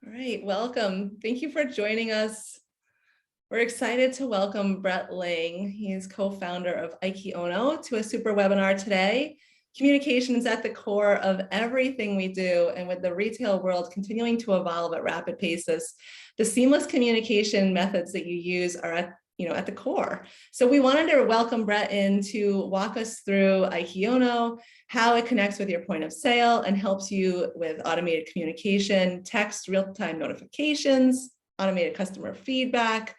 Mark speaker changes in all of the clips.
Speaker 1: All right, welcome. Thank you for joining us. We're excited to welcome Brett Lang. He is co-founder of Aikiono to a super webinar today. Communication is at the core of everything we do, and with the retail world continuing to evolve at rapid paces, the seamless communication methods that you use are at the core. So we wanted to welcome Brett in to walk us through Aikiono, how it connects with your point of sale and helps you with automated communication, text, real-time notifications, automated customer feedback.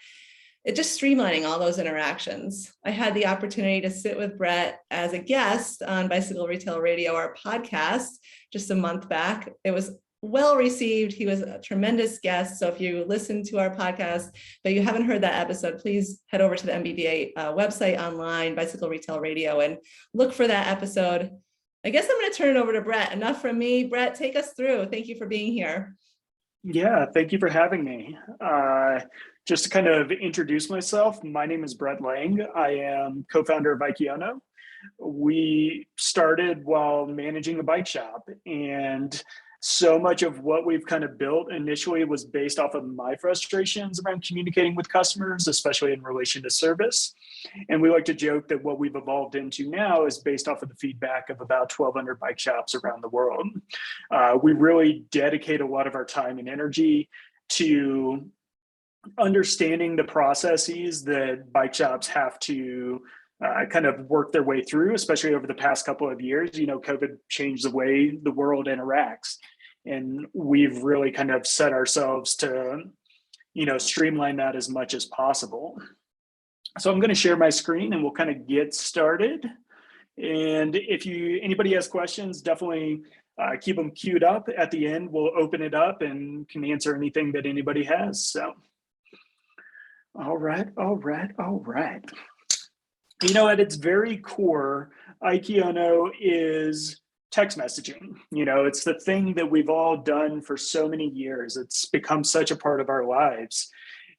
Speaker 1: It just streamlining all those interactions. I had the opportunity to sit with Brett as a guest on Bicycle Retail Radio, our podcast, just a month back. It was well received. He was a tremendous guest. So if you listen to our podcast, but you haven't heard that episode, please head over to the MBDA website online, Bicycle Retail Radio, and look for that episode. I guess I'm going to turn it over to Brett. Enough from me. Brett, take us through. Thank you for being here.
Speaker 2: Yeah, thank you for having me. Just to kind of introduce myself, my name is Brett Lang. I am co-founder of Aikiono. We started while managing a bike shop, and so much of what we've kind of built initially was based off of my frustrations around communicating with customers, especially in relation to service. And we like to joke that what we've evolved into now is based off of the feedback of about 1,200 bike shops around the world. We really dedicate a lot of our time and energy to understanding the processes that bike shops have to kind of work their way through, especially over the past couple of years. You know, COVID changed the way the world interacts, and we've really kind of set ourselves to, streamline that as much as possible. So I'm going to share my screen and we'll kind of get started. And if anybody has questions, definitely keep them queued up. At the end, we'll open it up and can answer anything that anybody has. So, all right. At its very core, Aikiono is text messaging. It's the thing that we've all done for so many years. It's become such a part of our lives.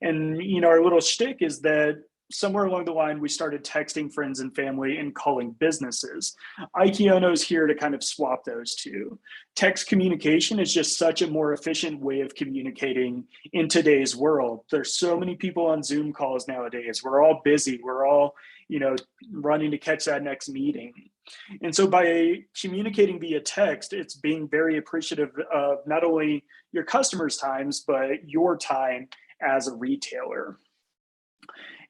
Speaker 2: And, our little shtick is that somewhere along the line, we started texting friends and family and calling businesses. Aikiono is here to kind of swap those two. Text communication is just such a more efficient way of communicating in today's world. There's so many people on Zoom calls nowadays. We're all busy. We're all, running to catch that next meeting. And so by communicating via text, it's being very appreciative of not only your customers' times, but your time as a retailer.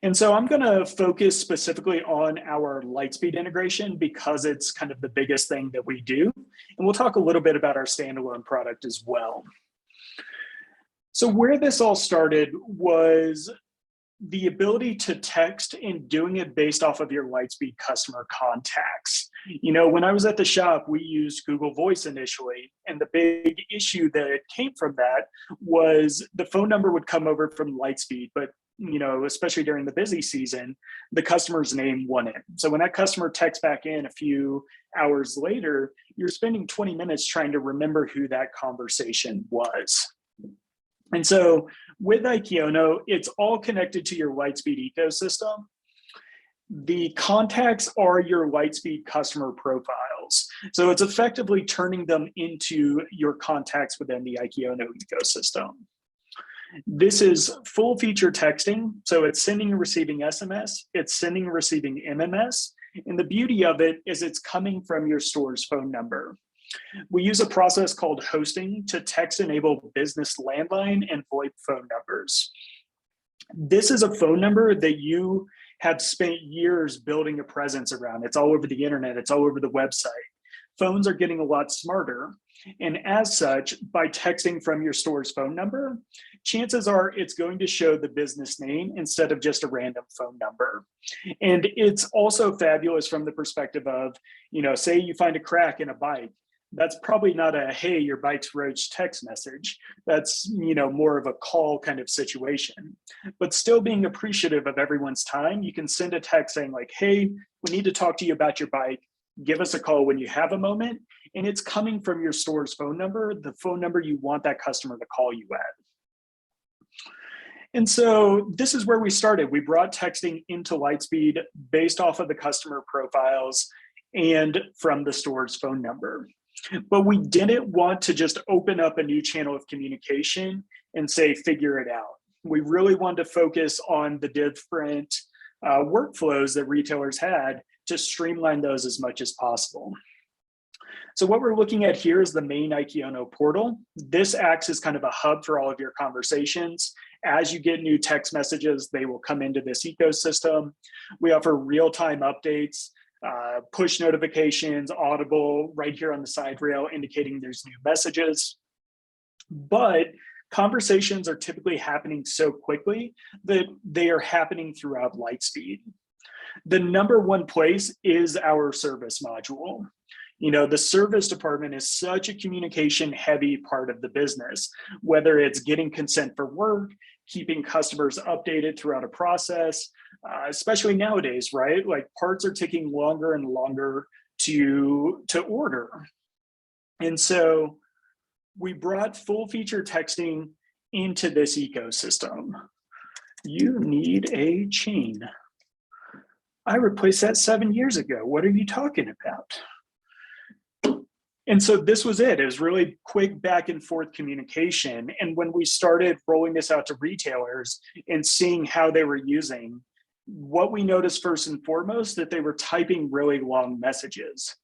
Speaker 2: And so I'm going to focus specifically on our Lightspeed integration because it's kind of the biggest thing that we do. And we'll talk a little bit about our standalone product as well. So where this all started was the ability to text and doing it based off of your Lightspeed customer contacts. When I was at the shop, we used Google Voice initially. And the big issue that came from that was the phone number would come over from Lightspeed, but especially during the busy season, the customer's name wouldn't. So when that customer texts back in a few hours later, you're spending 20 minutes trying to remember who that conversation was. And so with Aikiono, it's all connected to your Lightspeed ecosystem. The contacts are your Lightspeed customer profiles. So it's effectively turning them into your contacts within the Aikiono ecosystem. This is full feature texting. So it's sending and receiving SMS, it's sending and receiving MMS. And the beauty of it is it's coming from your store's phone number. We use a process called hosting to text enable business landline and VoIP phone numbers. This is a phone number that you have spent years building a presence around. It's all over the internet, it's all over the website. Phones are getting a lot smarter. And as such, by texting from your store's phone number, chances are it's going to show the business name instead of just a random phone number. And it's also fabulous from the perspective of, say you find a crack in a bike. That's probably not a, hey, your bike's roached text message. That's, more of a call kind of situation. But still being appreciative of everyone's time, you can send a text saying like, hey, we need to talk to you about your bike. Give us a call when you have a moment. And it's coming from your store's phone number, the phone number you want that customer to call you at. And so this is where we started. We brought texting into Lightspeed based off of the customer profiles and from the store's phone number. But we didn't want to just open up a new channel of communication and say, figure it out. We really wanted to focus on the different workflows that retailers had to streamline those as much as possible. So what we're looking at here is the main IKEONO portal. This acts as kind of a hub for all of your conversations. As you get new text messages, they will come into this ecosystem. We offer real-time updates, push notifications, audible right here on the side rail indicating there's new messages. But conversations are typically happening so quickly that they are happening throughout Lightspeed. The number one place is our service module. You know, the service department is such a communication heavy part of the business, whether it's getting consent for work, keeping customers updated throughout a process, especially nowadays, right? Like parts are taking longer and longer to order. And so we brought full feature texting into this ecosystem. You need a chain. I replaced that 7 years ago. What are you talking about? And so this was it. It was really quick back and forth communication. And when we started rolling this out to retailers and seeing how they were using, what we noticed first and foremost, that they were typing really long messages.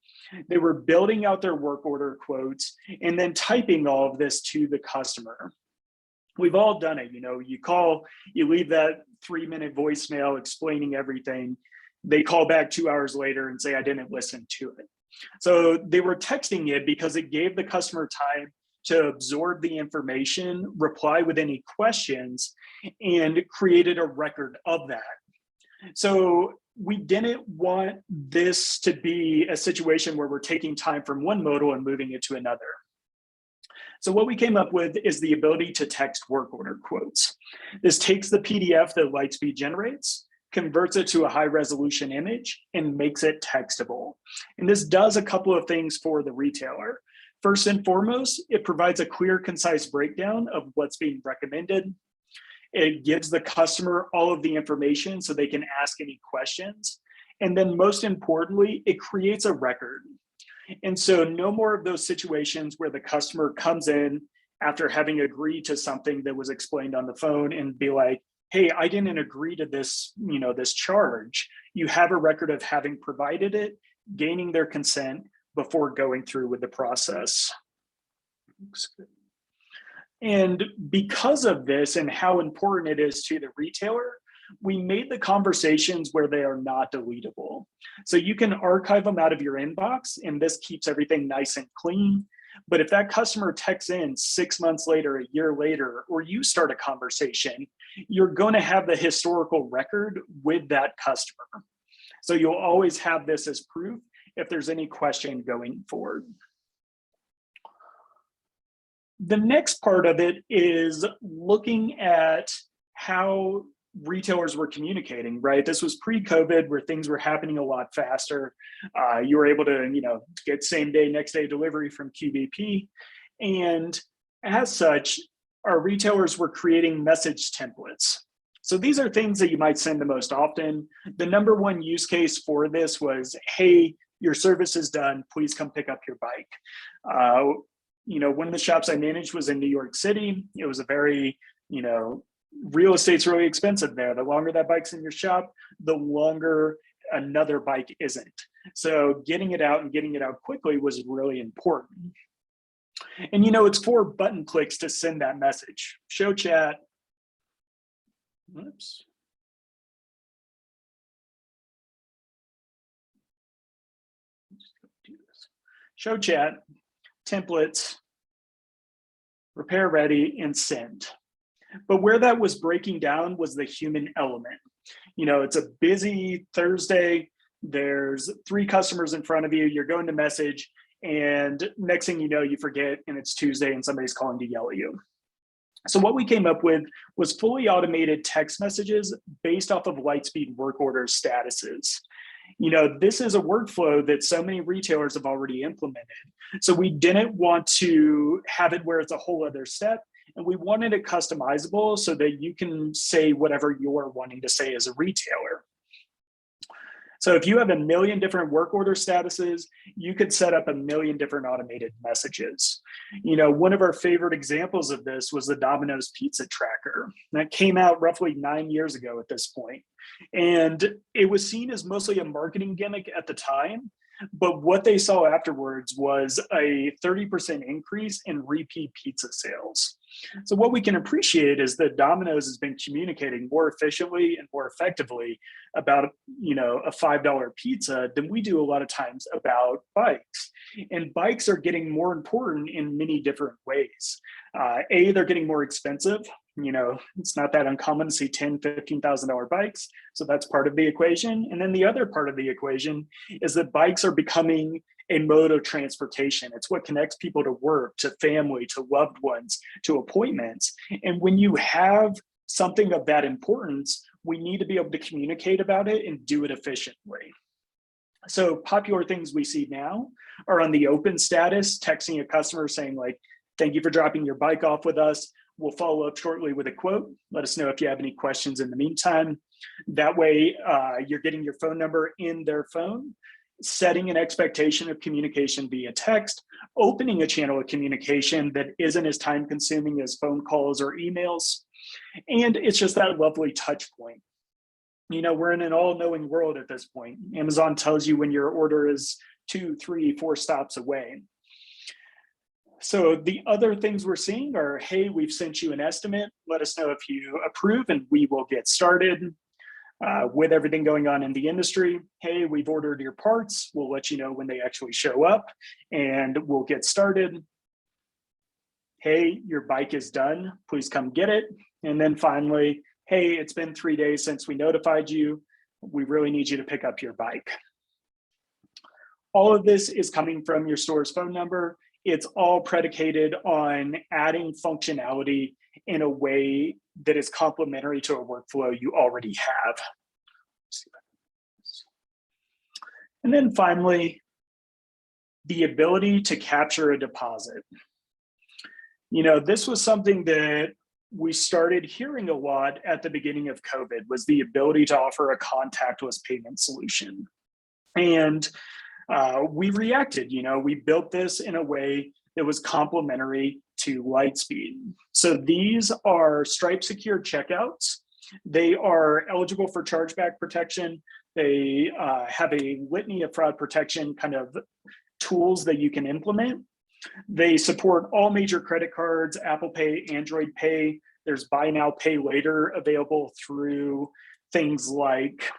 Speaker 2: They were building out their work order quotes and then typing all of this to the customer. We've all done it. You know, you call, you leave that 3-minute voicemail explaining everything. They call back 2 hours later and say, I didn't listen to it. So they were texting it because it gave the customer time to absorb the information, reply with any questions, and created a record of that. So we didn't want this to be a situation where we're taking time from one modal and moving it to another. So what we came up with is the ability to text work order quotes. This takes the PDF that Lightspeed generates, converts it to a high resolution image, and makes it textable. And this does a couple of things for the retailer. First and foremost, it provides a clear, concise breakdown of what's being recommended. It gives the customer all of the information so they can ask any questions. And then most importantly, it creates a record. And so no more of those situations where the customer comes in after having agreed to something that was explained on the phone and be like, hey, I didn't agree to this, you know, this charge. You have a record of having provided it, gaining their consent before going through with the process. And because of this and how important it is to the retailer, we made the conversations where they are not deletable. So you can archive them out of your inbox, and this keeps everything nice and clean. But if that customer texts in 6 months later, a year later, or you start a conversation, you're going to have the historical record with that customer. So you'll always have this as proof if there's any question going forward. The next part of it is looking at how retailers were communicating, right? This was pre-COVID where things were happening a lot faster. You were able to, you know, get same day, next day delivery from QVP. And as such, our retailers were creating message templates. So these are things that you might send the most often. The number one use case for this was, hey, your service is done, please come pick up your bike. You know, one of the shops I managed was in New York City. It was a very, you know, real estate's really expensive there. The longer that bike's in your shop, the longer another bike isn't. So getting it out and getting it out quickly was really important. And you know, it's 4 button clicks to send that message. Show chat. Oops. Show chat, templates, repair ready, and send. But where that was breaking down was the human element. You know, it's a busy Thursday. There's 3 customers in front of you. You're going to message, and next thing you know, you forget, and it's Tuesday, and somebody's calling to yell at you. So what we came up with was fully automated text messages based off of Lightspeed work order statuses. You know, this is a workflow that so many retailers have already implemented. So we didn't want to have it where it's a whole other step. And we wanted it customizable so that you can say whatever you're wanting to say as a retailer. So if you have a million different work order statuses, you could set up a million different automated messages. One of our favorite examples of this was the Domino's Pizza Tracker that came out roughly 9 years ago at this point. And it was seen as mostly a marketing gimmick at the time, but what they saw afterwards was a 30% increase in repeat pizza sales. So what we can appreciate is that Domino's has been communicating more efficiently and more effectively about, a $5 pizza than we do a lot of times about bikes. And bikes are getting more important in many different ways. They're getting more expensive. It's not that uncommon to see $10,000, $15,000 bikes. So that's part of the equation. And then the other part of the equation is that bikes are becoming a mode of transportation. It's what connects people to work, to family, to loved ones, to appointments. And when you have something of that importance, we need to be able to communicate about it and do it efficiently. So popular things we see now are on the open status, texting a customer saying like, thank you for dropping your bike off with us. We'll follow up shortly with a quote. Let us know if you have any questions in the meantime. That way, you're getting your phone number in their phone, setting an expectation of communication via text, opening a channel of communication that isn't as time consuming as phone calls or emails. And it's just that lovely touch point. We're in an all-knowing world at this point. Amazon tells you when your order is 2, 3, 4 stops away. So the other things we're seeing are, hey, we've sent you an estimate. Let us know if you approve and we will get started. With everything going on in the industry, hey, we've ordered your parts. We'll let you know when they actually show up and we'll get started. Hey, your bike is done. Please come get it. And then finally, hey, it's been 3 days since we notified you. We really need you to pick up your bike. All of this is coming from your store's phone number. It's all predicated on adding functionality in a way that is complementary to a workflow you already have. And then finally, the ability to capture a deposit. This was something that we started hearing a lot at the beginning of COVID, was the ability to offer a contactless payment solution. And we reacted, we built this in a way that was complementary to Lightspeed. So these are Stripe secured checkouts. They are eligible for chargeback protection. They have a litany of fraud protection kind of tools that you can implement. They support all major credit cards, Apple Pay, Android Pay. There's buy now, pay later available through things like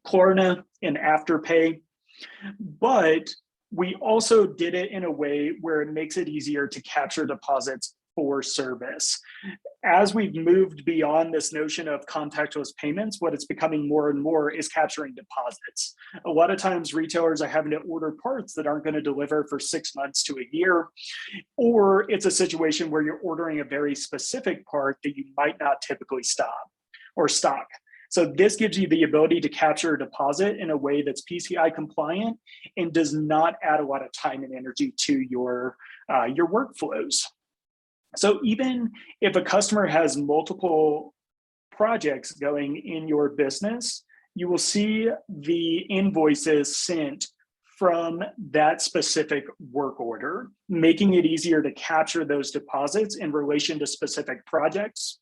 Speaker 2: Klarna and Afterpay. But we also did it in a way where it makes it easier to capture deposits for service. As we've moved beyond this notion of contactless payments, what it's becoming more and more is capturing deposits. A lot of times retailers are having to order parts that aren't going to deliver for 6 months to a year, or it's a situation where you're ordering a very specific part that you might not typically stock. So this gives you the ability to capture a deposit in a way that's PCI compliant and does not add a lot of time and energy to your workflows. So even if a customer has multiple projects going in your business, you will see the invoices sent from that specific work order, making it easier to capture those deposits in relation to specific projects.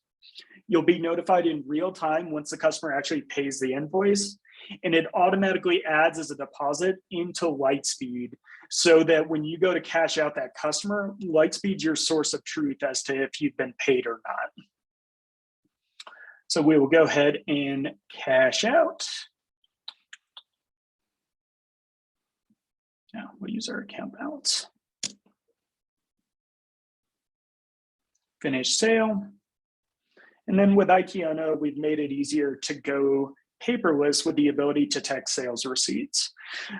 Speaker 2: You'll be notified in real time once the customer actually pays the invoice, and it automatically adds as a deposit into Lightspeed so that when you go to cash out that customer, Lightspeed's your source of truth as to if you've been paid or not. So we will go ahead and cash out. Now we'll use our account balance. Finish sale. And then with Ikiono, we've made it easier to go paperless with the ability to text sales receipts.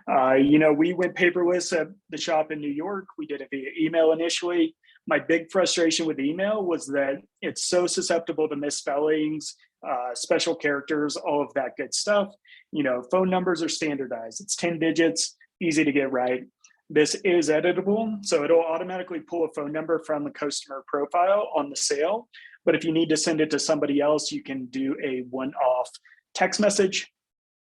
Speaker 2: We went paperless at the shop in New York. We did it via email initially. My big frustration with email was that it's so susceptible to misspellings, special characters, all of that good stuff. Phone numbers are standardized. It's 10 digits, easy to get right. This is editable, so it'll automatically pull a phone number from the customer profile on the sale. But if you need to send it to somebody else, you can do a one-off text message.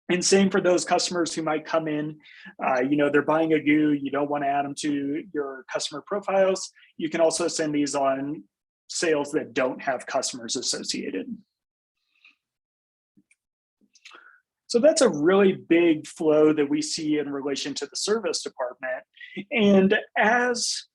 Speaker 2: And same for those customers who might come in, they're buying a goo, you don't want to add them to your customer profiles. You can also send these on sales that don't have customers associated. So that's a really big flow that we see in relation to the service department. And as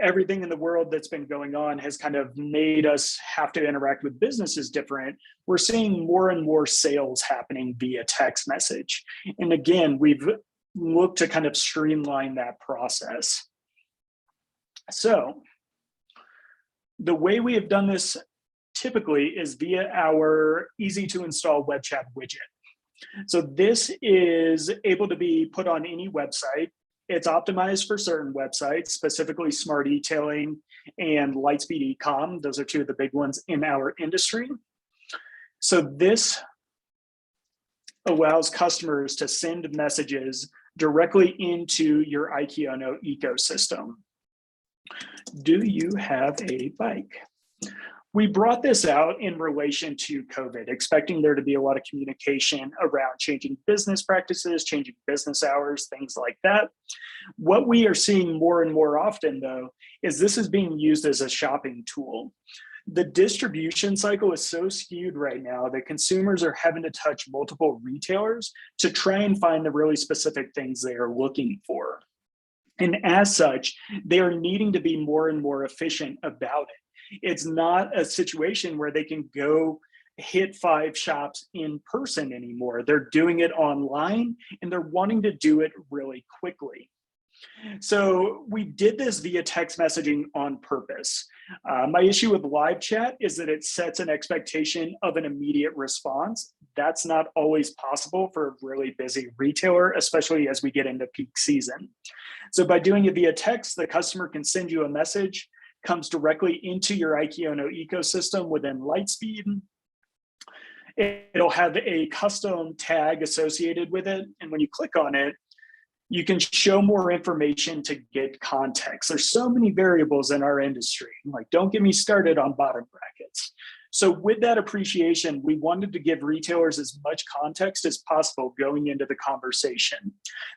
Speaker 2: everything in the world that's been going on has kind of made us have to interact with businesses different, we're seeing more and more sales happening via text message. And again, we've looked to kind of streamline that process. So the way we have done this typically is via our easy to install web chat widget. So this is able to be put on any website. It's optimized for certain websites, specifically Smart Etailing and Lightspeed Ecom. Those are two of the big ones in our industry. So this allows customers to send messages directly into your Ikiono ecosystem. Do you have a bike? We brought this out in relation to COVID, expecting there to be a lot of communication around changing business practices, changing business hours, things like that. What we are seeing more and more often, though, is this is being used as a shopping tool. The distribution cycle is so skewed right now that consumers are having to touch multiple retailers to try and find the really specific things they are looking for. And as such, they are needing to be more and more efficient about it. It's not a situation where they can go hit 5 shops in person anymore. They're doing it online and they're wanting to do it really quickly. So we did this via text messaging on purpose. My issue with live chat is that it sets an expectation of an immediate response. That's not always possible for a really busy retailer, especially as we get into peak season. So by doing it via text, the customer can send you a message, comes directly into your Ikiono ecosystem within Lightspeed. It'll have a custom tag associated with it. And when you click on it, you can show more information to get context. There's so many variables in our industry. Like, don't get me started on bottom brackets. So with that appreciation, we wanted to give retailers as much context as possible going into the conversation.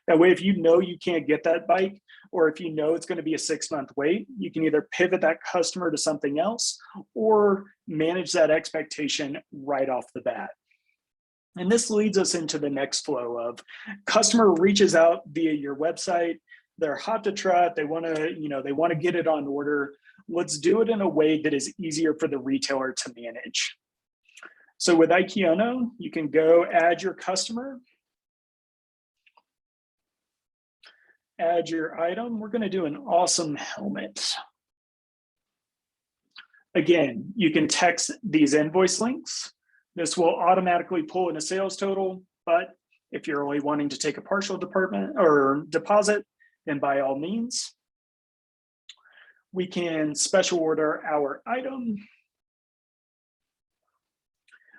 Speaker 2: That way, if you know you can't get that bike, or if you know it's going to be a 6-month wait, you can either pivot that customer to something else or manage that expectation right off the bat. And this leads us into the next flow of customer reaches out via your website. They're hot to trot. They want to get it on order. Let's do it in a way that is easier for the retailer to manage. So with Ikiono, you can go add your customer, add your item. We're going to do an awesome helmet. Again, you can text these invoice links. This will automatically pull in a sales total, but if you're only wanting to take a partial deposit, then by all means. We can special order our item.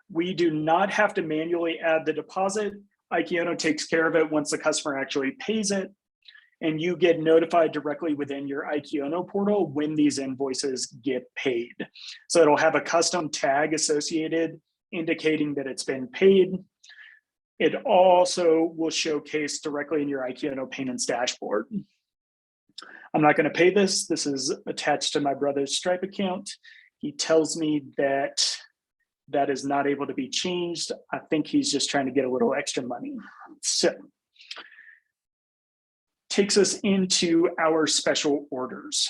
Speaker 2: We do not have to manually add the deposit. Ikiono takes care of it once the customer actually pays it, and you get notified directly within your Ikiono portal when these invoices get paid. So it'll have a custom tag associated indicating that it's been paid. It also will showcase directly in your Ikiono payments dashboard. I'm not going to pay this. This is attached to my brother's Stripe account. He tells me that that is not able to be changed. I think he's just trying to get a little extra money. So takes us into our special orders.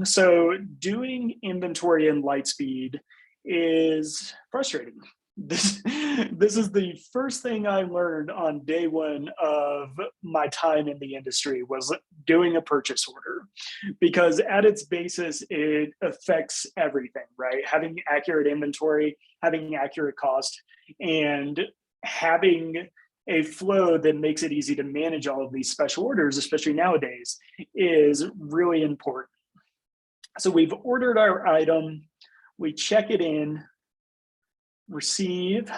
Speaker 2: So doing inventory in Lightspeed is frustrating. This is the first thing I learned on day one of my time in the industry was doing a purchase order, because at its basis, it affects everything, right? Having accurate inventory, having accurate cost, and having a flow that makes it easy to manage all of these special orders, especially nowadays, is really important. So we've ordered our item, we check it in, receive,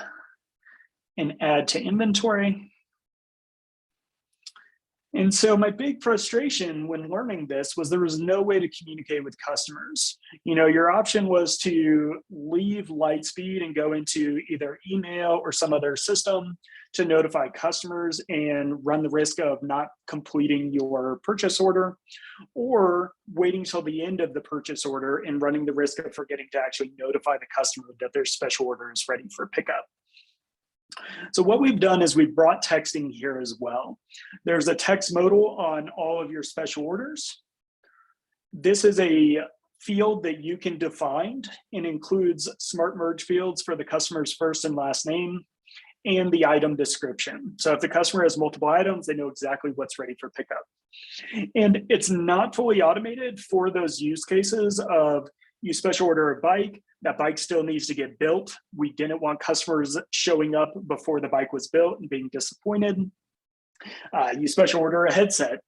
Speaker 2: and add to inventory. And so my big frustration when learning this was there was no way to communicate with customers. Your option was to leave Lightspeed and go into either email or some other system to notify customers and run the risk of not completing your purchase order, or waiting till the end of the purchase order and running the risk of forgetting to actually notify the customer that their special order is ready for pickup. So what we've done is we've brought texting here as well. There's a text modal on all of your special orders. This is a field that you can define and includes smart merge fields for the customer's first and last name and the item description. So if the customer has multiple items, they know exactly what's ready for pickup. And it's not fully automated for those use cases of you special order a bike, that bike still needs to get built. We didn't want customers showing up before the bike was built and being disappointed. You special order a headset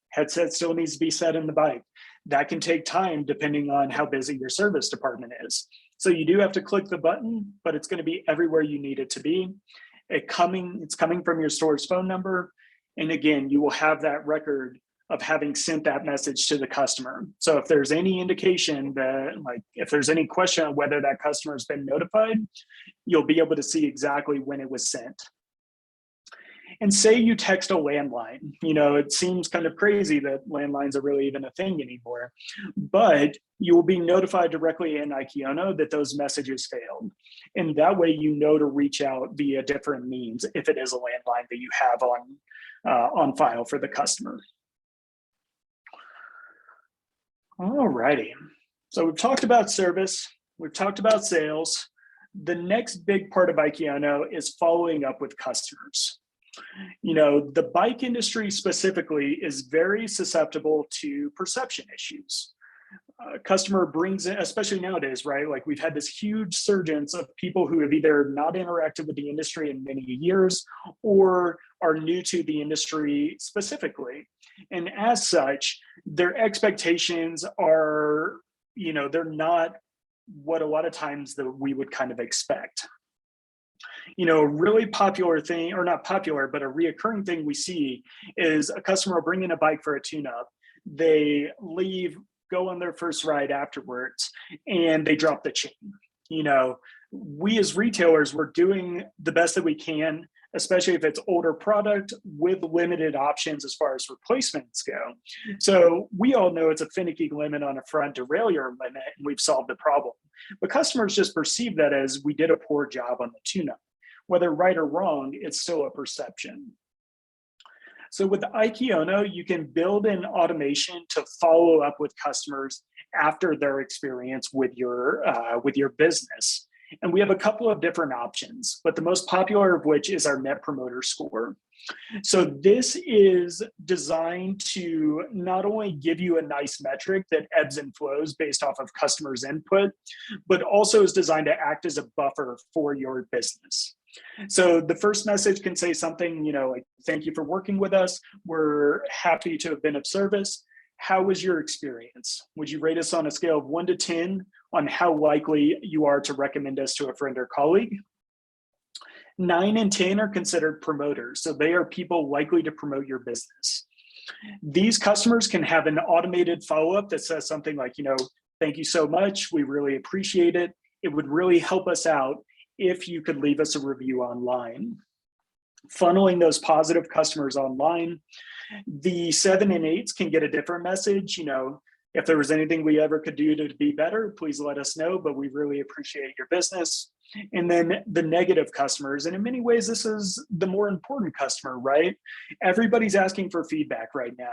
Speaker 2: still needs to be set in the bike. That can take time depending on how busy your service department is. So you do have to click the button, but it's going to be everywhere you need it to be. It's coming from your store's phone number. And again, you will have that record of having sent that message to the customer. So if there's any indication that, if there's any question on whether that customer has been notified, you'll be able to see exactly when it was sent. And say you text a landline, it seems kind of crazy that landlines are really even a thing anymore, but you will be notified directly in Ikiono that those messages failed. And that way, to reach out via different means if it is a landline that you have on file for the customer. All righty. So we've talked about service, we've talked about sales. The next big part of Ikiono is following up with customers. The bike industry specifically is very susceptible to perception issues. Customer brings in, especially nowadays, right? Like we've had this huge surgence of people who have either not interacted with the industry in many years or are new to the industry specifically. And as such, their expectations are, they're not what a lot of times that we would kind of expect. A really popular thing, or not popular, but a reoccurring thing we see is a customer will bring in a bike for a tune-up. They leave, go on their first ride afterwards, and they drop the chain. We as retailers, we're doing the best that we can, especially if it's older product with limited options as far as replacements go. So we all know it's a finicky limit on a front derailleur limit, and we've solved the problem. But customers just perceive that as we did a poor job on the tune-up. Whether right or wrong, it's still a perception. So with Ikiono, you can build an automation to follow up with customers after their experience with your business. And we have a couple of different options, but the most popular of which is our Net Promoter Score. So this is designed to not only give you a nice metric that ebbs and flows based off of customers' input, but also is designed to act as a buffer for your business. So the first message can say something, like, thank you for working with us. We're happy to have been of service. How was your experience? Would you rate us on a scale of 1 to 10 on how likely you are to recommend us to a friend or colleague? 9 and 10 are considered promoters. So they are people likely to promote your business. These customers can have an automated follow-up that says something like, thank you so much. We really appreciate it. It would really help us out if you could leave us a review online. Funneling those positive customers online. The 7 and 8s can get a different message. If there was anything we ever could do to be better, please let us know, but we really appreciate your business. And then the negative customers, and in many ways, this is the more important customer, right? Everybody's asking for feedback right now.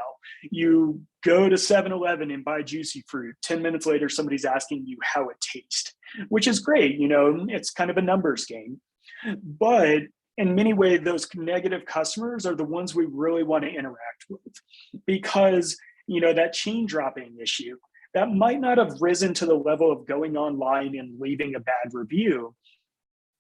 Speaker 2: You go to 7-Eleven and buy juicy fruit. 10 minutes later, somebody's asking you how it tastes, which is great. It's kind of a numbers game. But in many ways, those negative customers are the ones we really want to interact with, because that chain dropping issue, that might not have risen to the level of going online and leaving a bad review.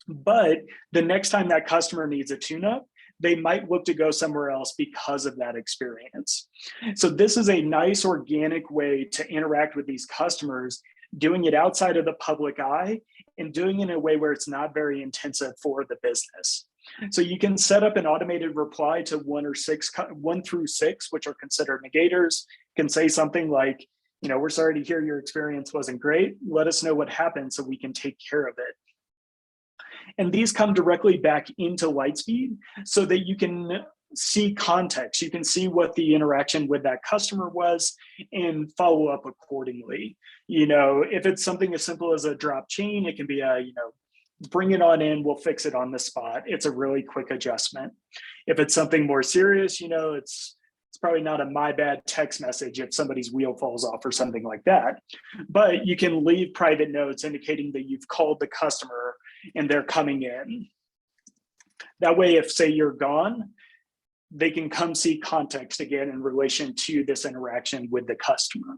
Speaker 2: But the next time that customer needs a tune-up, they might look to go somewhere else because of that experience. So this is a nice organic way to interact with these customers, doing it outside of the public eye and doing it in a way where it's not very intensive for the business. So you can set up an automated reply to 1 through 6, which are considered negators. You can say something like, we're sorry to hear your experience wasn't great. Let us know what happened so we can take care of it. And these come directly back into Lightspeed so that you can see context. You can see what the interaction with that customer was and follow up accordingly. If it's something as simple as a drop chain, it can be bring it on in, we'll fix it on the spot. It's a really quick adjustment. If it's something more serious, it's probably not a my bad text message if somebody's wheel falls off or something like that. But you can leave private notes indicating that you've called the customer and they're coming in. That way, if say you're gone, they can come see context again in relation to this interaction with the customer.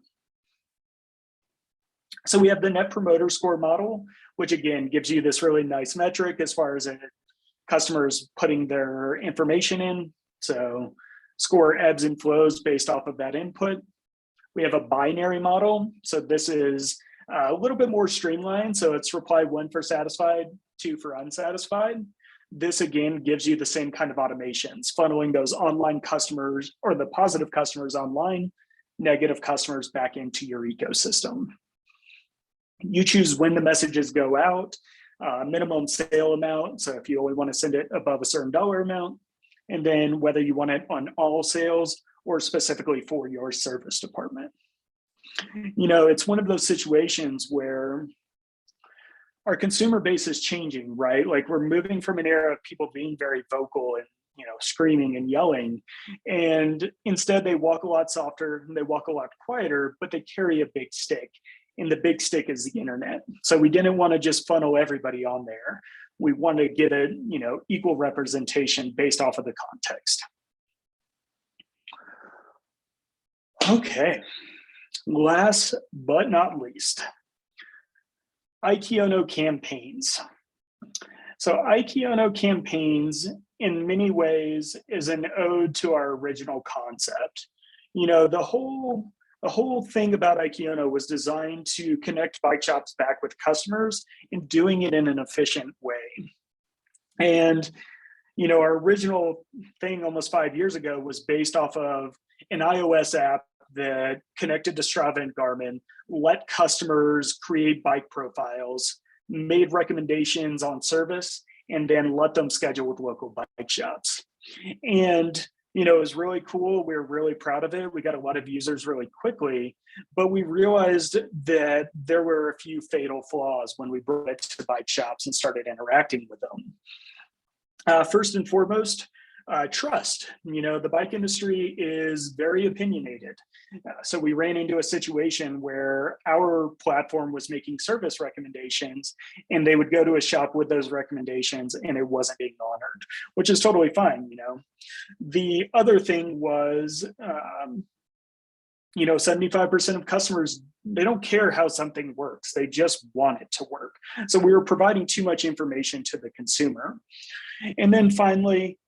Speaker 2: So we have the Net Promoter Score model, which again gives you this really nice metric as far as customers putting their information in. So score ebbs and flows based off of that input. We have a binary model. So this is a little bit more streamlined. So it's reply 1 for satisfied, 2 for unsatisfied. This again gives you the same kind of automations, funneling those online customers or the positive customers online, negative customers back into your ecosystem. You choose when the messages go out, minimum sale amount. So if you only want to send it above a certain dollar amount, and then whether you want it on all sales or specifically for your service department. It's one of those situations where our consumer base is changing, right? Like we're moving from an era of people being very vocal and screaming and yelling, and instead they walk a lot softer and they walk a lot quieter, but they carry a big stick. And the big stick is the internet. So we didn't want to just funnel everybody on there. We want to get a equal representation based off of the context. Okay, last but not least, Aikiono campaigns. So Aikiono campaigns in many ways is an ode to our original concept. The whole thing about Aikiono was designed to connect bike shops back with customers and doing it in an efficient way. And, our original thing almost 5 years ago was based off of an iOS app that connected to Strava and Garmin, let customers create bike profiles, made recommendations on service, and then let them schedule with local bike shops. And it was really cool. We were really proud of it. We got a lot of users really quickly, but we realized that there were a few fatal flaws when we brought it to bike shops and started interacting with them. First and foremost, trust. The bike industry is very opinionated. So we ran into a situation where our platform was making service recommendations and they would go to a shop with those recommendations and it wasn't being honored, which is totally fine. The other thing was, 75% of customers, they don't care how something works. They just want it to work. So we were providing too much information to the consumer. And then finally,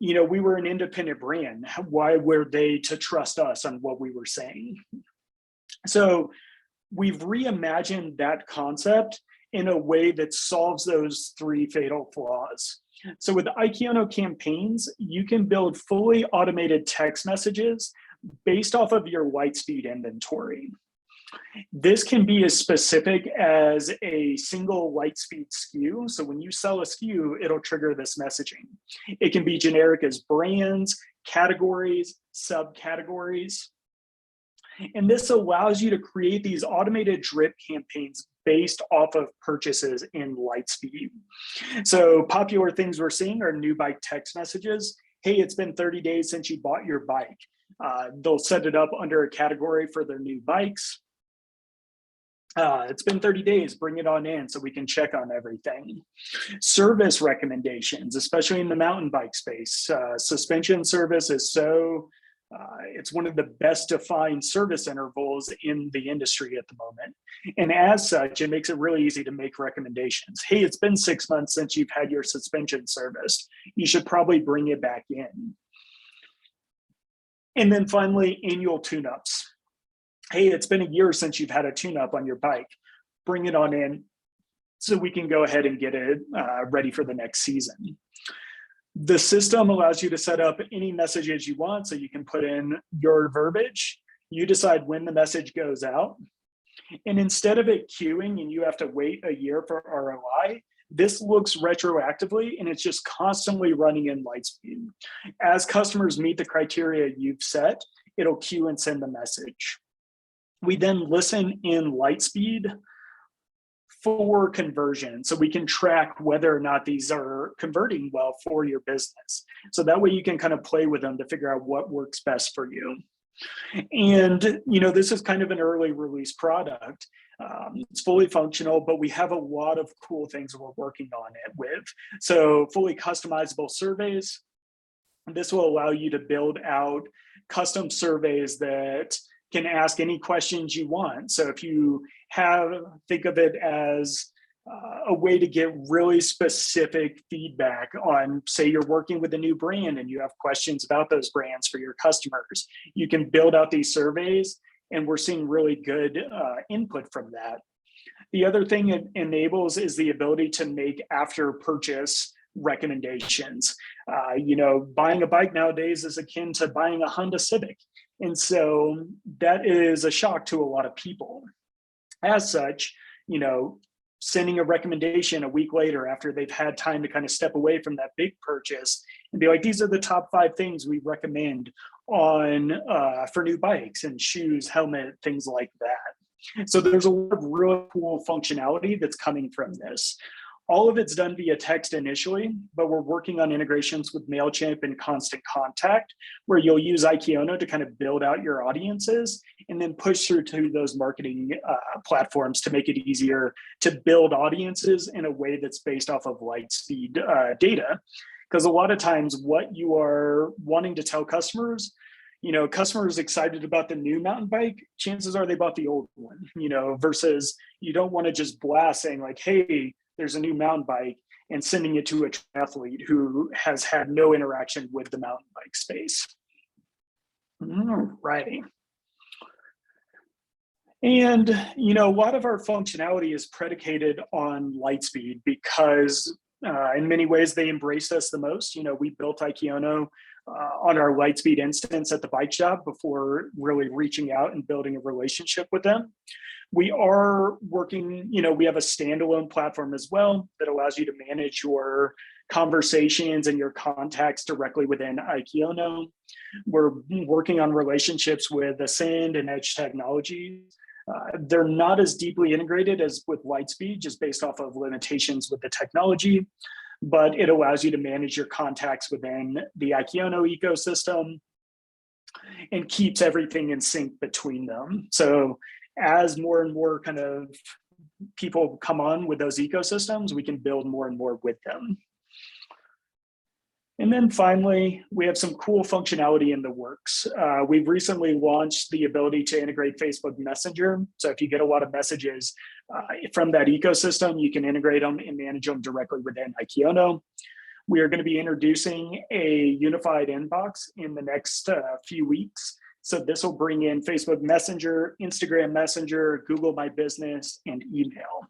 Speaker 2: we were an independent brand. Why were they to trust us on what we were saying? So we've reimagined that concept in a way that solves those 3 fatal flaws. So with Aikiono campaigns, you can build fully automated text messages based off of your Lightspeed inventory. This can be as specific as a single Lightspeed SKU. So when you sell a SKU, it'll trigger this messaging. It can be generic as brands, categories, subcategories. And this allows you to create these automated drip campaigns based off of purchases in Lightspeed. So popular things we're seeing are new bike text messages. Hey, it's been 30 days since you bought your bike. They'll set it up under a category for their new bikes. It's been 30 days, bring it on in so we can check on everything. Service recommendations, especially in the mountain bike space. Suspension service is it's one of the best defined service intervals in the industry at the moment. And as such, it makes it really easy to make recommendations. Hey, it's been 6 months since you've had your suspension serviced. You should probably bring it back in. And then finally, annual tune-ups. Hey, it's been a year since you've had a tune-up on your bike. Bring it on in. so we can go ahead and get it ready for the next season. The system allows you to set up any messages you want, so you can put in your verbiage. You decide when the message goes out. And instead of it queuing and you have to wait a year for ROI, this looks retroactively and it's just constantly running in Lightspeed. As customers meet the criteria you've set, it'll queue and send the message. We then listen in Lightspeed for conversion, so we can track whether or not these are converting well for your business. So that way you can kind of play with them to figure out what works best for you. And, this is kind of an early release product. It's fully functional, but we have a lot of cool things we're working on it with. So fully customizable surveys. This will allow you to build out custom surveys that can ask any questions you want. So if you think of it as a way to get really specific feedback on, say you're working with a new brand and you have questions about those brands for your customers, you can build out these surveys, and we're seeing really good input from that. The other thing it enables is the ability to make after purchase recommendations. Buying a bike nowadays is akin to buying a Honda Civic. And so that is a shock to a lot of people. As such, sending a recommendation a week later after they've had time to kind of step away from that big purchase and be like, these are the top 5 things we recommend for new bikes and shoes, helmet, things like that. So there's a lot of really cool functionality that's coming from this. All of it's done via text initially, but we're working on integrations with MailChimp and Constant Contact, where you'll use Ikiono to kind of build out your audiences and then push through to those marketing platforms to make it easier to build audiences in a way that's based off of Lightspeed data. Because a lot of times what you are wanting to tell customers, customers excited about the new mountain bike, chances are they bought the old one, versus you don't want to just blast saying like, hey, there's a new mountain bike, and sending it to a triathlete who has had no interaction with the mountain bike space. All righty. And, a lot of our functionality is predicated on Lightspeed because in many ways they embraced us the most. We built Ikiono on our Lightspeed instance at the bike shop before really reaching out and building a relationship with them. We are working, we have a standalone platform as well that allows you to manage your conversations and your contacts directly within Ikiono. We're working on relationships with Ascend and Edge Technologies. They're not as deeply integrated as with Lightspeed, just based off of limitations with the technology, but it allows you to manage your contacts within the Ikiono ecosystem and keeps everything in sync between them. So as more and more kind of people come on with those ecosystems, we can build more and more with them. And then finally, we have some cool functionality in the works. We've recently launched the ability to integrate Facebook Messenger. So if you get a lot of messages from that ecosystem, you can integrate them and manage them directly within Ikiono. We are going to be introducing a unified inbox in the next few weeks. So this will bring in Facebook Messenger, Instagram Messenger, Google My Business, and email.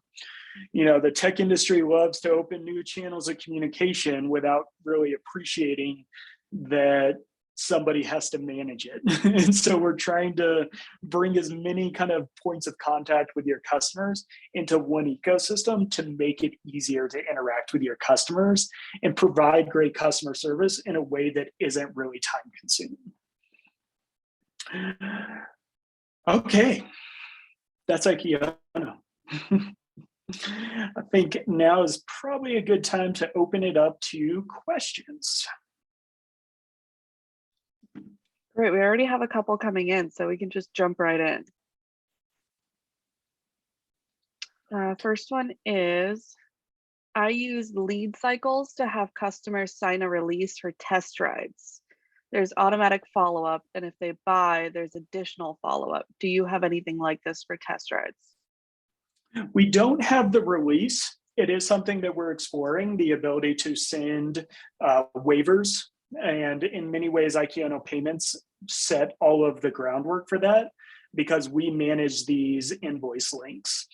Speaker 2: The tech industry loves to open new channels of communication without really appreciating that somebody has to manage it. And so we're trying to bring as many kind of points of contact with your customers into one ecosystem to make it easier to interact with your customers and provide great customer service in a way that isn't really time consuming. Okay, that's Ikiono. I think now is probably a good time to open it up to questions.
Speaker 3: Great, we already have a couple coming in, so we can just jump right in. First one is, I use lead cycles to have customers sign a release for test rides. There's automatic follow-up, and if they buy, there's additional follow-up. Do you have anything like this for test rides?
Speaker 2: We don't have the release. It is something that we're exploring, the ability to send waivers. And in many ways, Ikiono Payments set all of the groundwork for that because we manage these invoice links.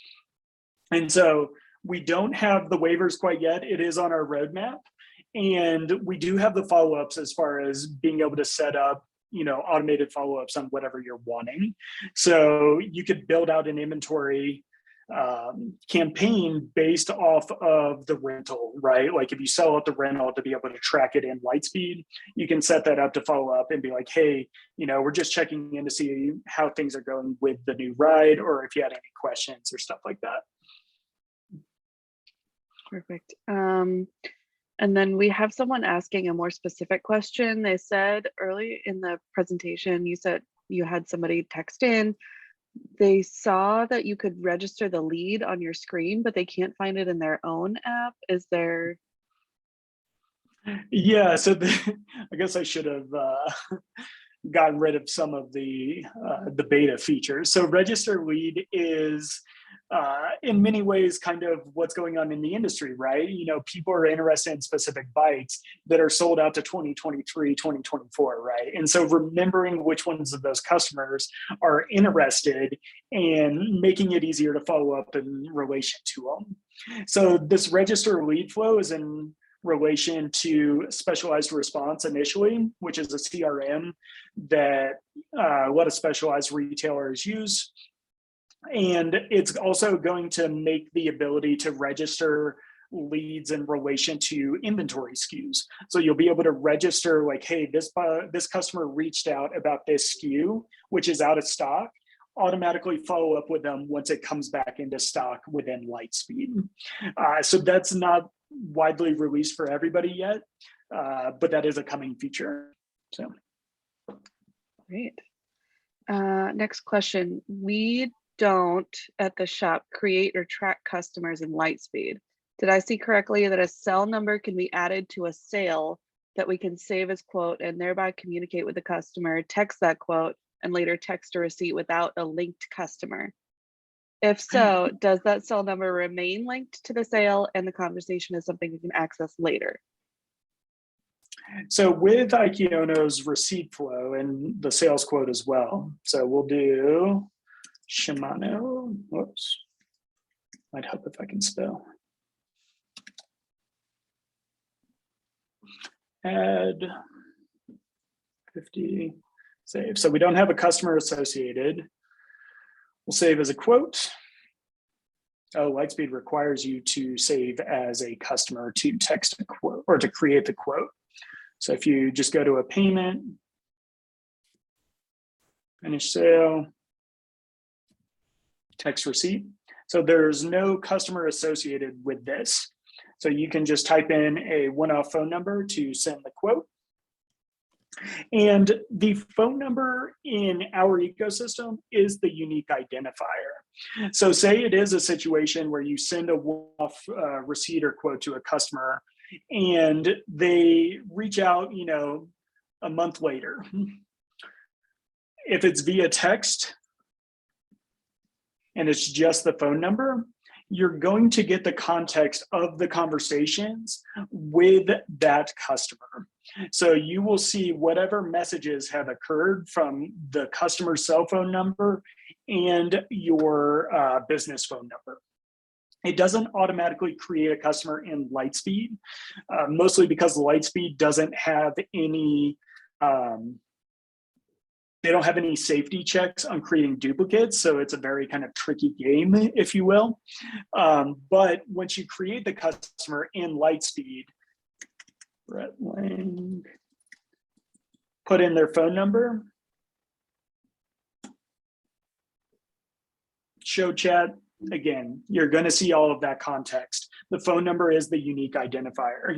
Speaker 2: And so We don't have the waivers quite yet. It is on our roadmap. And we do have the follow-ups as far as being able to set up, automated follow-ups on whatever you're wanting. So you could build out an inventory campaign based off of the rental, right? Like if you sell out the rental to be able to track it in Lightspeed, you can set that up to follow up and be like, hey, we're just checking in to see how things are going with the new ride, or if you had any questions or stuff like that.
Speaker 3: Perfect. And then we have someone asking a more specific question. They said early in the presentation, you said you had somebody text in. They saw that you could register the lead on your screen, but they can't find it in their own app. Is there?
Speaker 2: Yeah, so I guess I should have gotten rid of some of the beta features. So register lead is in many ways kind of what's going on in the industry, right? People are interested in specific bikes that are sold out to 2023, 2024, right? And so remembering which ones of those customers are interested and making it easier to follow up in relation to them. So this register lead flow is in relation to specialized response initially, which is a CRM that a lot of specialized retailers use. And it's also going to make the ability to register leads in relation to inventory SKUs. So you'll be able to register like, hey, this customer reached out about this SKU, which is out of stock, automatically follow up with them once it comes back into stock within Lightspeed. So that's not widely released for everybody yet, but that is a coming feature. So
Speaker 3: Great. Next question. We don't at the shop create or track customers in Lightspeed. Did I see correctly that a cell number can be added to a sale that we can save as quote and thereby communicate with the customer, text that quote, and later text a receipt without a linked customer? If so, does that cell number remain linked to the sale and the conversation is something you can access later?
Speaker 2: So with Aikiono's receipt flow and the sales quote as well. So we'll do Shimano. Whoops. Might help if I can spell. Add 50, save. So we don't have a customer associated. We'll save as a quote. Oh, Lightspeed requires you to save as a customer to text a quote or to create the quote. So if you just go to a payment, finish sale, text receipt. So there's no customer associated with this. So you can just type in a one-off phone number to send the quote. And the phone number in our ecosystem is the unique identifier. So say it is a situation where you send a one-off receipt or quote to a customer and they reach out, a month later. If it's via text and it's just the phone number, you're going to get the context of the conversations with that customer. So you will see whatever messages have occurred from the customer's cell phone number and your business phone number. It doesn't automatically create a customer in Lightspeed, mostly because Lightspeed doesn't have any they don't have any safety checks on creating duplicates. So it's a very kind of tricky game, if you will. But once you create the customer in Lightspeed, Brett Lang, put in their phone number, show chat, again, you're going to see all of that context. The phone number is the unique identifier.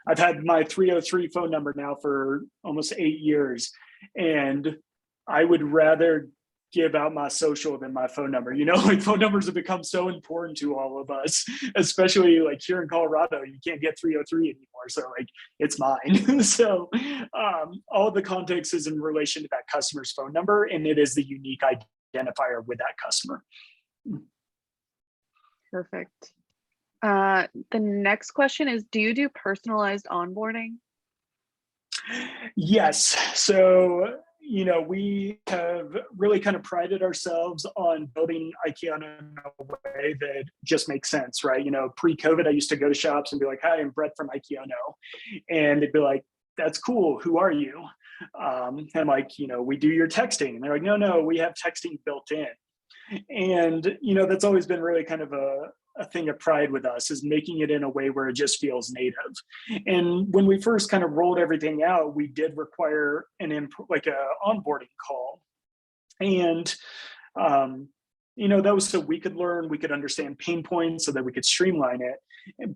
Speaker 2: I've had my 303 phone number now for almost 8 years, and I would rather give out my social than my phone number. Like phone numbers have become so important to all of us, especially like here in Colorado, you can't get 303 anymore. So like it's mine. So all the context is in relation to that customer's phone number, and it is the unique identifier with that customer.
Speaker 3: Perfect. The next question is, do you do personalized onboarding?
Speaker 2: Yes. So we have really kind of prided ourselves on building Ikea in a way that just makes sense, right? Pre-COVID, I used to go to shops and be like, "Hi, I'm Brett from Ikea," and they'd be like, "That's cool. Who are you?" I'm like, "We do your texting." And they're like, "No, we have texting built in." And that's always been really kind of a thing of pride with us, is making it in a way where it just feels native. And when we first kind of rolled everything out, we did require like a onboarding call. And that was so we could learn, we could understand pain points so that we could streamline it.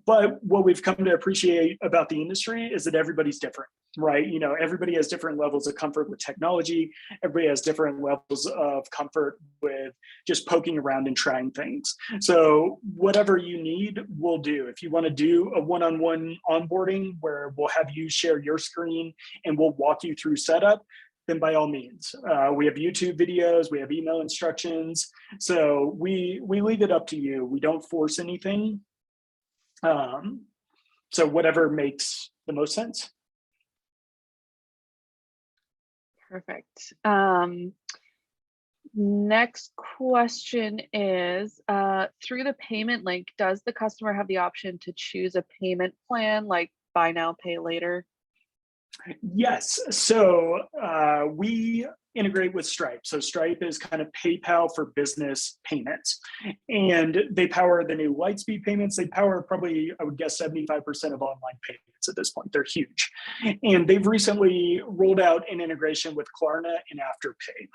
Speaker 2: But what we've come to appreciate about the industry is that everybody's different, right? Everybody has different levels of comfort with technology. Everybody has different levels of comfort with just poking around and trying things. So whatever you need, we'll do. If you want to do a one-on-one onboarding where we'll have you share your screen and we'll walk you through setup, then by all means. We have YouTube videos, we have email instructions. So we leave it up to you. We don't force anything. So whatever makes the most sense.
Speaker 3: Perfect. Next question is, through the payment link, does the customer have the option to choose a payment plan like buy now, pay later?
Speaker 2: Yes. So we integrate with Stripe. So Stripe is kind of PayPal for business payments. And they power the new Lightspeed payments. They power probably, I would guess, 75% of online payments at this point. They're huge. And they've recently rolled out an integration with Klarna and Afterpay.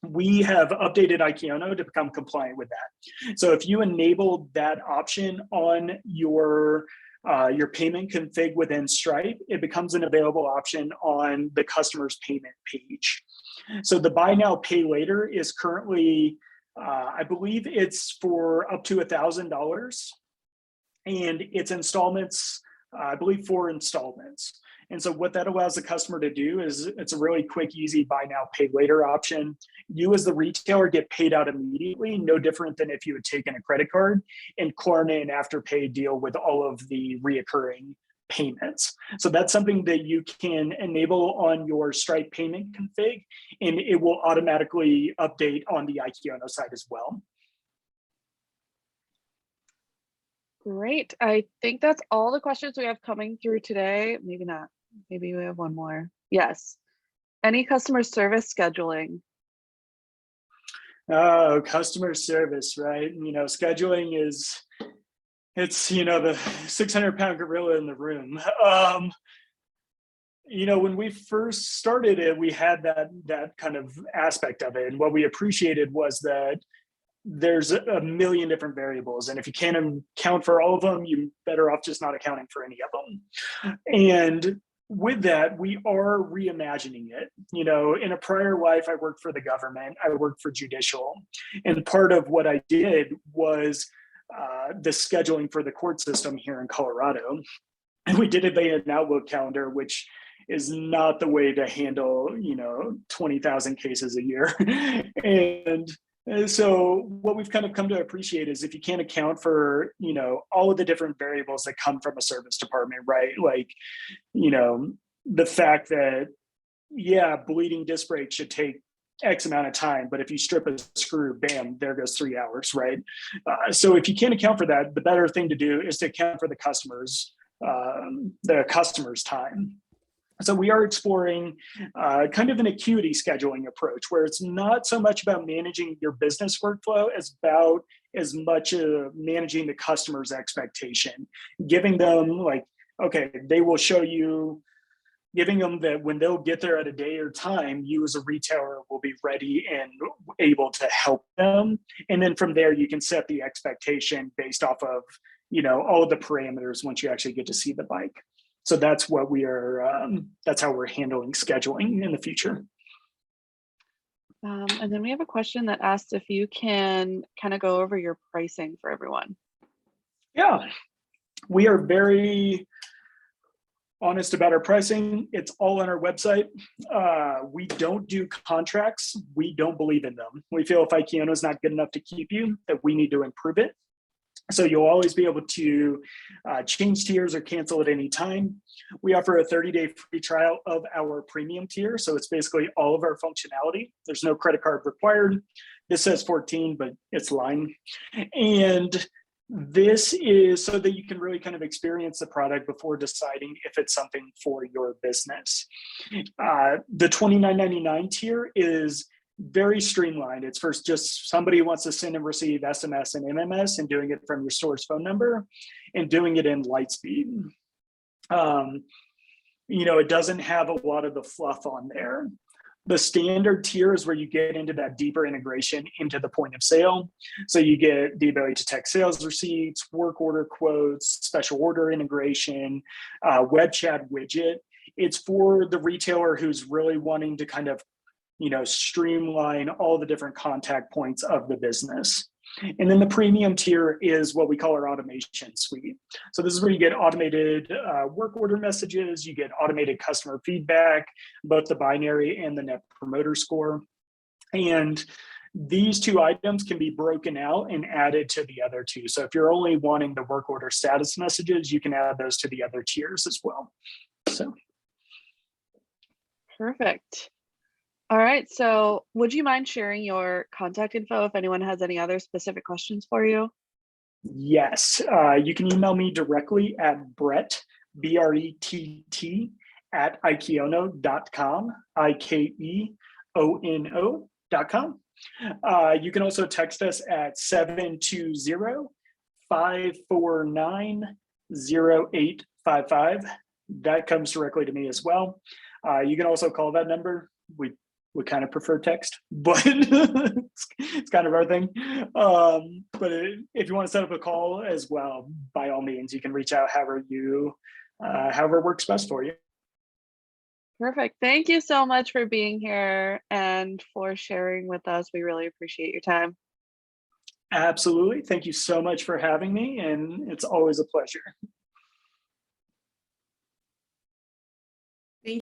Speaker 2: We have updated Ikea to become compliant with that. So if you enable that option on your payment config within Stripe, it becomes an available option on the customer's payment page. So the buy now, pay later is currently, I believe it's for up to $1,000, and it's installments, I believe 4 installments. And so what that allows the customer to do is it's a really quick, easy buy now, pay later option. You as the retailer get paid out immediately, no different than if you had taken a credit card, and Klarna and Afterpay deal with all of the reoccurring payments. So that's something that you can enable on your Stripe payment config, and it will automatically update on the Ikea side as well.
Speaker 3: Great. I think that's all the questions we have coming through today. Maybe not. Maybe we have one more. Yes. Any customer service scheduling?
Speaker 2: Oh, customer service, right? Scheduling is, it's, the 600-pound gorilla in the room. When we first started it, we had that kind of aspect of it. And what we appreciated was that there's a million different variables. And if you can't account for all of them, you're better off just not accounting for any of them. And with that, we are reimagining it. In a prior life, I worked for the government, I worked for judicial. And part of what I did was the scheduling for the court system here in Colorado. And we did it via an Outlook calendar, which is not the way to handle, 20,000 cases a year. And so what we've kind of come to appreciate is if you can't account for, all of the different variables that come from a service department, right? Like, the fact that, bleeding disc brake should take X amount of time, but if you strip a screw, bam, there goes 3 hours, right? So if you can't account for that, the better thing to do is to account for the customer's time. So we are exploring kind of an acuity scheduling approach where it's not so much about managing your business workflow as much managing the customer's expectation, giving them they will show you, giving them that when they'll get there at a day or time, you as a retailer will be ready and able to help them. And then from there, you can set the expectation based off of, all of the parameters once you actually get to see the bike. So that's what that's how we're handling scheduling in the future.
Speaker 3: And then we have a question that asks if you can kind of go over your pricing for everyone.
Speaker 2: Yeah, we are very honest about our pricing. It's all on our website. We don't do contracts. We don't believe in them. We feel if Ikea is not good enough to keep you, that we need to improve it. So you'll always be able to change tiers or cancel at any time. We offer a 30-day free trial of our premium tier. So it's basically all of our functionality. There's no credit card required. This says 14, but it's lying. And this is so that you can really kind of experience the product before deciding if it's something for your business. The $29.99 tier is very streamlined. It's first just somebody who wants to send and receive SMS and MMS and doing it from your store's phone number and doing it in Lightspeed. It doesn't have a lot of the fluff on there. The standard tier is where you get into that deeper integration into the point of sale. So you get the ability to text sales receipts, work order quotes, special order integration, web chat widget. It's for the retailer who's really wanting to kind of streamline all the different contact points of the business. And then the premium tier is what we call our automation suite. So this is where you get automated work order messages, you get automated customer feedback, both the binary and the net promoter score. And these two items can be broken out and added to the other two. So if you're only wanting the work order status messages, you can add those to the other tiers as well. So
Speaker 3: Perfect. All right, so would you mind sharing your contact info if anyone has any other specific questions for you?
Speaker 2: yes, you can email me directly at Brett, BRETT, at ikeono.com, IKEONO.com. You can also text us at 720-549-0855. That comes directly to me as well. You can also call that number. We kind of prefer text, but it's kind of our thing. But if you want to set up a call as well, by all means, you can reach out however works best for you.
Speaker 3: Perfect. Thank you so much for being here and for sharing with us. We really appreciate your time.
Speaker 2: Absolutely. Thank you so much for having me, and it's always a pleasure.